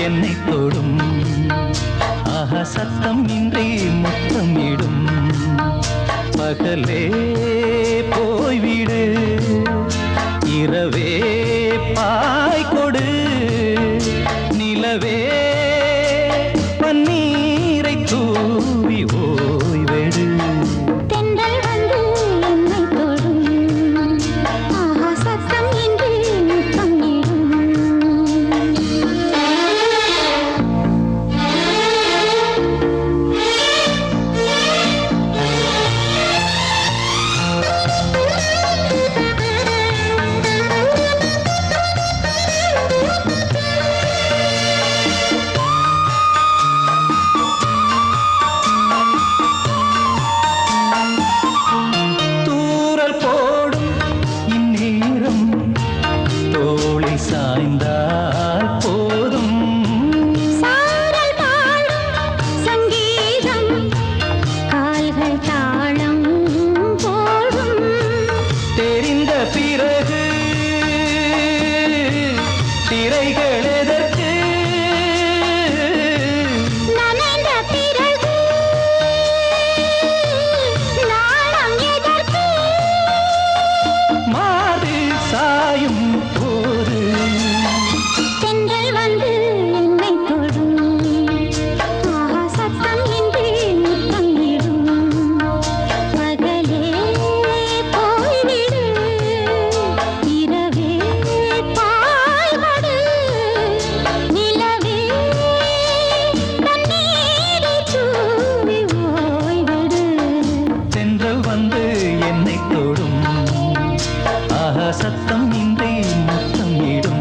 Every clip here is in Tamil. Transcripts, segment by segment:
என்னை தொடும் ஆஹா சத்தம் இன்றி முத்தமிடும் பகலே போய்விடு இரவே பாய் கொடு நிலவே பன்னீரை தூவி ஓய்வெடு தென்றல் வந்து என்னை தொடும் ஆஹா சத்தம் இன்றி முத்தமிடும் சாய்ந்தால் போதும் சாரல் பாடும் சங்கீதம் கால்கள் தாளம் போடும் தெரிந்த பிறகு திரைகள் எதற்கு நனைந்த பிறகு நாணம் எதற்கு மாறு சாயும் போது தென்றல் வந்து என்னை தொடும் ஆஹா சத்தம் இன்றி முத்தமிடும் பகலே போய்விடு இரவே பாய்வடு நிலவே தண்ணீரை தூவி ஓய்விடு தென்றல் வந்து என்னை தொடும் ஆஹா சத்தம் இன்றி முத்தமிடும்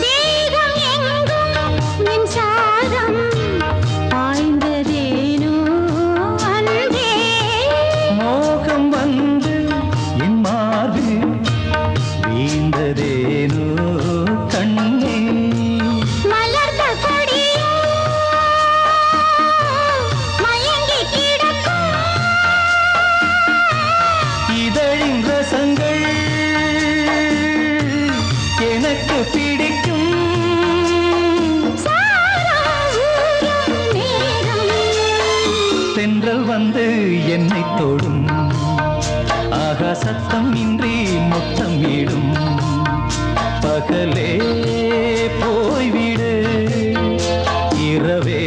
தேகம் எங்கும் மின்சாரம் பாய்ந்ததேனோ அன்பே மோகம் வந்து என் மார்பு வீழ்ந்ததேனோ கண்ணே மலர்ந்த கொடியோ மயங்கி கிடக்கும் இதழின் ரசங்கள் எனக்கு பிடிக்கும் சாரம் ஊறும் நேரம் தென்றல் வந்து என்னை தொடும் ஆகா சத்தம் இன்றி முத்தமிடும் பகலே போய்விடு இரவே